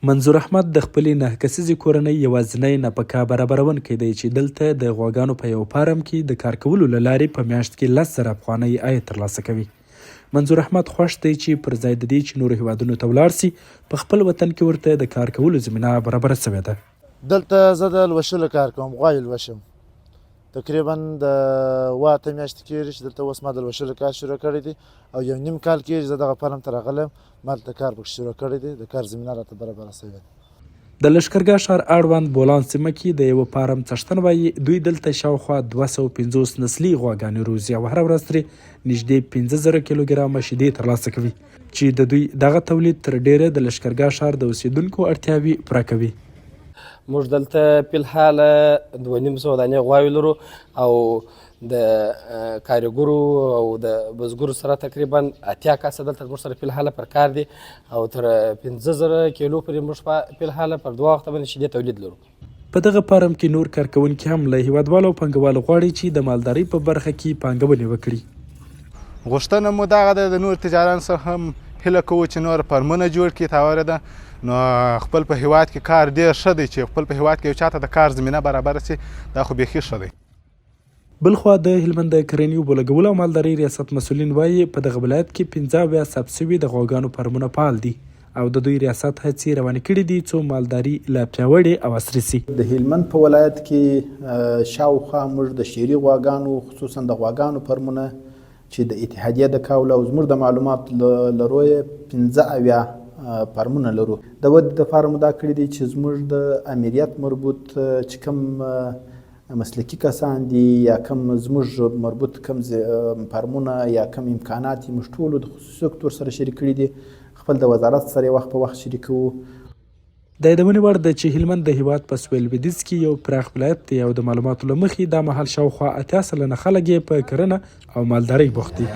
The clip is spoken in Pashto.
منظور احمد د خپلې 9 کسیزې کورنۍ یوازینی نفقه برابرونکی دی چې دلته د غواګانو په یو فارم کې د کار کولو له لارې په میاشت کې 10,000 افغانۍ عاید ترلاسه کوي. منظور احمد خوښ دی چې پر ځای د دې چې نورو هیوادونو ته ولاړ سي، په خپل وطن کې ورته د کار کولو زمینه برابره سوې ده. دلته زه د لوشلو کار کوم، غواوې لوشم. تقریبا د 8 میاشتې کېږي چې دلته اوس ما د لوشلو کار شروع کړی دی او 1.5 کال کېږي زه دغه فارم ته راغلی یم، ما دلته کار پکې شروع کړی دی، د کار زمینه راته برابره سوې ده. د لښکرګاه ښار اړوند بولان سیمه کې د یوه فارم څښتن وایي دوی دلته شاوخوا 250 نسلي غواګانې روزي او هره ورځ ترې نږدې 15,000 کیلوګرامه شیدې ترلاسه کوي چې د دوی دغه تولید تر ډیره د لښکرګاه ښار د اوسیدونکو اړتیاوې پوره کوي. موږ دلته فلحال 2,500 دانې غواوې لرو او د کارګرو او د بزګرو سره تقریبا 80 کسه دلته موږ سره فلحال پر کار دي او تر 15,000 کیلو پورې موږ فلحال پر 2 وخته باندې شیدې تولید لرو. په دغه فارم کې نور کارکوونکي هم له هیوادوالو او پانګوالو غواړي چې د مالدارۍ په برخه کې پانګونې وکړي. غوښتنه مو دغه د نور تجاران سره هم هیله کوو چې نور فارمونه جوړ کړي. تاوره ده نو خپل په هیواد کې کار ډېر ښه دی چې خپل په هیواد کې یو چاته د کار زمینه برابره سي، دا خو بیخي ښه دی. بلخوا د هلمند د کرنې اوبو لګولو او مالدارۍ ریاست مسؤلین وایي په دغه ولایت کې 15 ثبت شوي د غواګانو فارمونه فعال دي او د دوی ریاست هڅې روانې کړي دي څو مالداري لا پیاوړې او عصري سي. د هلمند په ولایت کې شاوخوا موږ د شیري غواګانو خصوصا د غواګانو فارمونه چې د اتحادیه د کاوله او زموږ د معلومات لرو یې 15 فارمونه لرو. د ودې د فارم دا کړي دي چې زموږ د امریت مربوط چې کوم مسلکي کسان دي یا کوم زموږ مربوط کوم فارمونه یا کوم امکانات موږ ټولو د خصوصي سکتور سره شریک کړي دي، خپل د وزارت سره وخت په وخت شریکوو. د یادونې وړ ده چې هلمند د هیواد په سویل لویدیځ کې یو پراخ ولایت دی او د معلوماتو له مخې دا مهال شاوخوا 80 سلنه خلک یې په کرنه او مالدارۍ بوخت دي.